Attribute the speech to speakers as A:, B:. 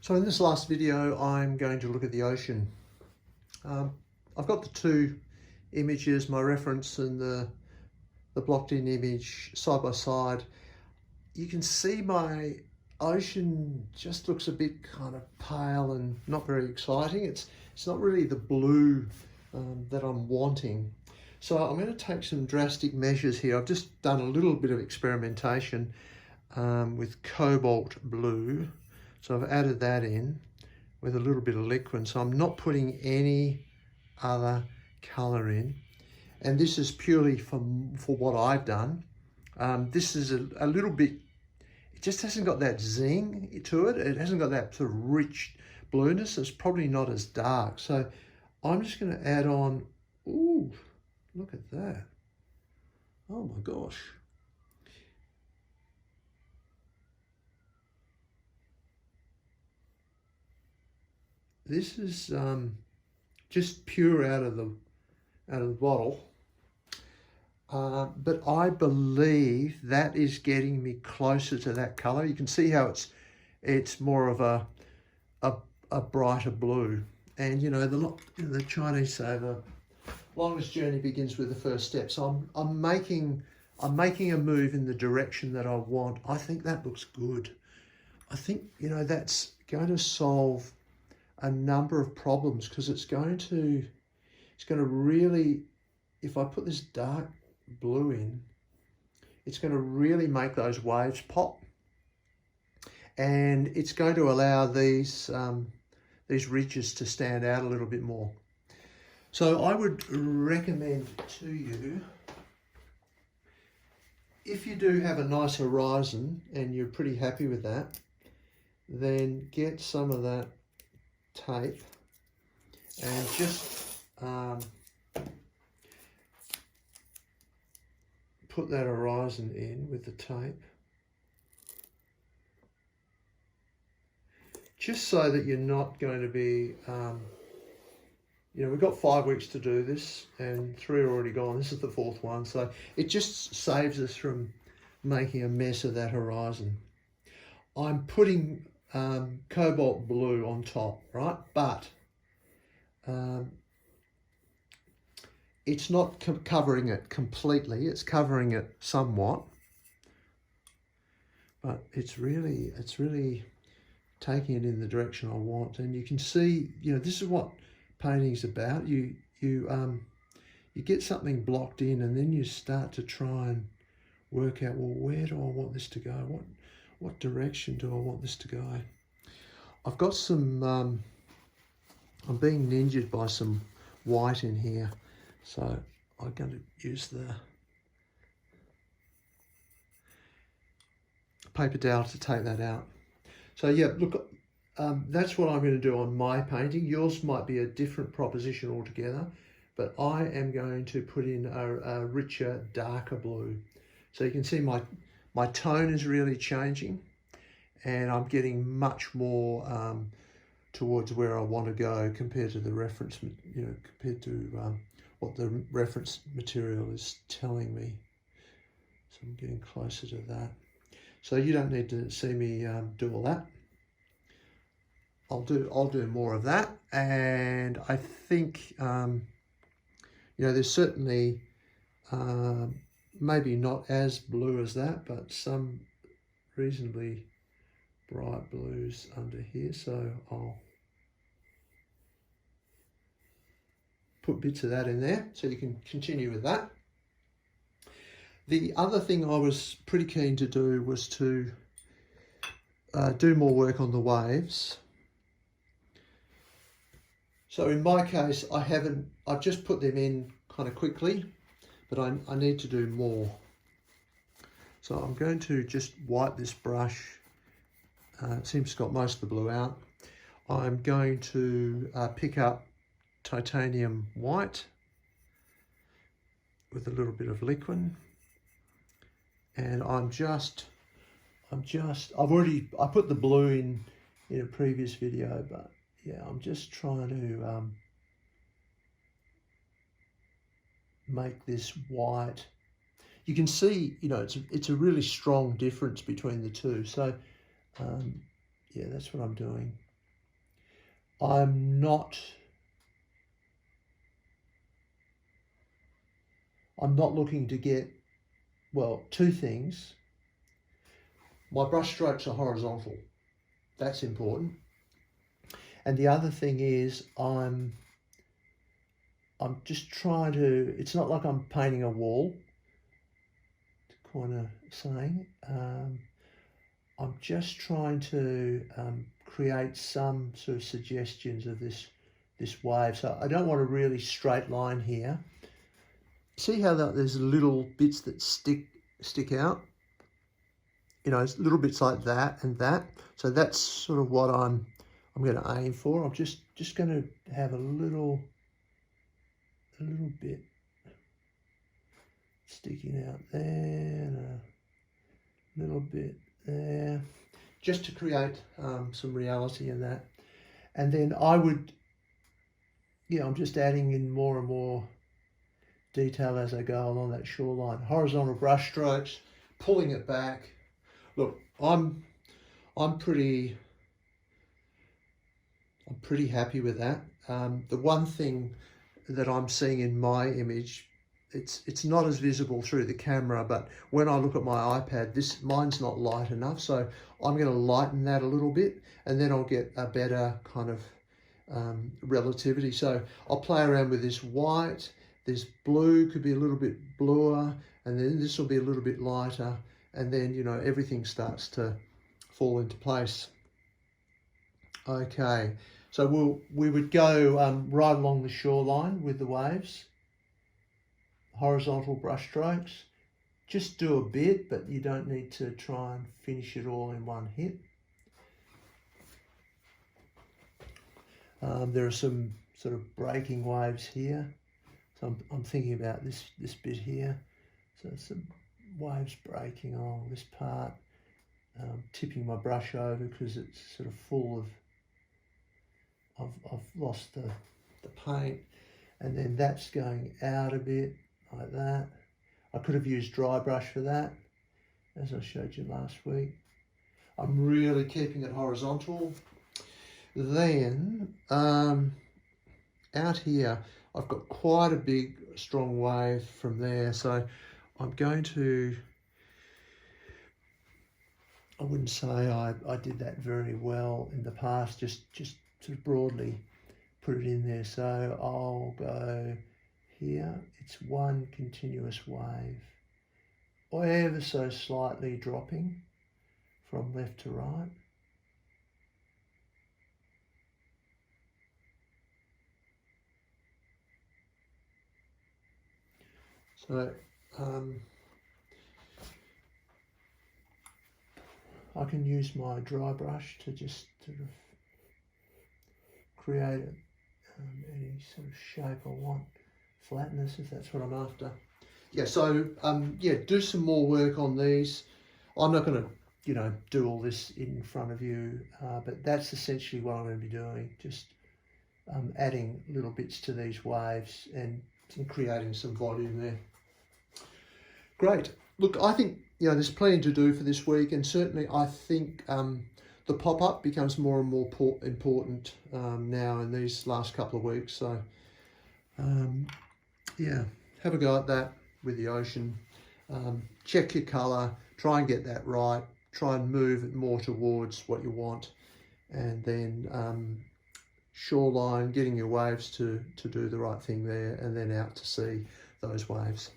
A: So in this last video, I'm going to look at the ocean. I've got the two images, my reference and the blocked in image side by side. You can see my ocean just looks a bit kind of pale and not very exciting. It's not really the blue that I'm wanting. So I'm going to take some drastic measures here. I've just done a little bit of experimentation with cobalt blue. So I've added that in with a little bit of liquid. So I'm not putting any other colour in. And this is purely for what I've done. This is a little bit, it just hasn't got that zing to it. It hasn't got that sort of rich blueness. It's probably not as dark. So I'm just going to add on, ooh, look at that. Oh my gosh. This is just pure out of the bottle, but I believe that is getting me closer to that color. You can see how it's more of a brighter blue, and you know the Chinese say the longest journey begins with the first step. So I'm making a move in the direction that I want. I think that looks good. I think that's going to solve a number of problems, because it's going to really, if I put this dark blue in, it's going to really make those waves pop, and it's going to allow these ridges to stand out a little bit more. So I would recommend to you, if you do have a nice horizon and you're pretty happy with that, then get some of that tape and just put that horizon in with the tape, just so that you're not going to be we've got 5 weeks to do this and 3 are already gone. This is the 4th one, so it just saves us from making a mess of that horizon. I'm putting cobalt blue on top, right? But it's not covering it completely. It's covering it somewhat, but it's really taking it in the direction I want. And you can see, this is what painting's about. You get something blocked in, and then you start to try and work out, well, where do I want this to go? What direction do I want this to go? I've got some, I'm being ninjaed by some white in here. So I'm going to use the paper towel to take that out. So yeah, look, that's what I'm going to do on my painting. Yours might be a different proposition altogether, but I am going to put in a richer, darker blue. So you can see my tone is really changing, and I'm getting much more towards where I want to go compared to the reference, compared to what the reference material is telling me. So I'm getting closer to that. So you don't need to see me do all that. I'll do more of that, and I think there's certainly maybe not as blue as that, but some reasonably bright blues under here. So I'll put bits of that in there so you can continue with that. The other thing I was pretty keen to do was to do more work on the waves. So in my case, I've just put them in kind of quickly, but I need to do more. So I'm going to just wipe this brush. It seems to have got most of the blue out. I'm going to pick up titanium white with a little bit of liquid, and I put the blue in a previous video, but yeah, I'm just trying to make this white. You can see, it's a really strong difference between the two. So yeah, that's what I'm doing. I'm not looking to get, well, two things. My brush strokes are horizontal. That's important. And the other thing is I'm just trying to, it's not like I'm painting a wall, kind of saying. I'm just trying to create some sort of suggestions of this wave. So I don't want a really straight line here. See how there's little bits that stick out? You know, it's little bits like that and that. So that's sort of what I'm going to aim for. I'm just going to have a little bit sticking out there and a little bit there, just to create some reality in that. And then I would, I'm just adding in more and more detail as I go along that shoreline. Horizontal brush strokes, pulling it back. Look, I'm pretty happy with that. The one thing that I'm seeing in my image, it's not as visible through the camera, but when I look at my iPad, mine's not light enough, so I'm going to lighten that a little bit, and then I'll get a better kind of relativity. So I'll play around with this white. This blue could be a little bit bluer, and then this will be a little bit lighter, and then everything starts to fall into place. Okay, so we would go right along the shoreline with the waves. Horizontal brush strokes. Just do a bit, but you don't need to try and finish it all in one hit. There are some sort of breaking waves here. So I'm thinking about this bit here. So some waves breaking along this part. Tipping my brush over because it's sort of full of, I've lost the paint. And then that's going out a bit like that. I could have used dry brush for that, as I showed you last week. I'm really keeping it horizontal. Then out here, I've got quite a big, strong wave from there. So I'm going to, I wouldn't say I did that very well in the past, just sort of broadly put it in there. So I'll go here. It's one continuous wave, or ever so slightly dropping from left to right. So I can use my dry brush to just sort of create any sort of shape I want, flatness if that's what I'm after. Yeah, so do some more work on these. I'm not going to do all this in front of you, but that's essentially what I'm going to be doing, just adding little bits to these waves and creating some volume there. Great. Look, I think there's plenty to do for this week, and certainly I think the pop-up becomes more and more important now in these last couple of weeks. So have a go at that with the ocean. Check your colour, try and get that right, try and move it more towards what you want, and then shoreline, getting your waves to do the right thing there, and then out to sea those waves.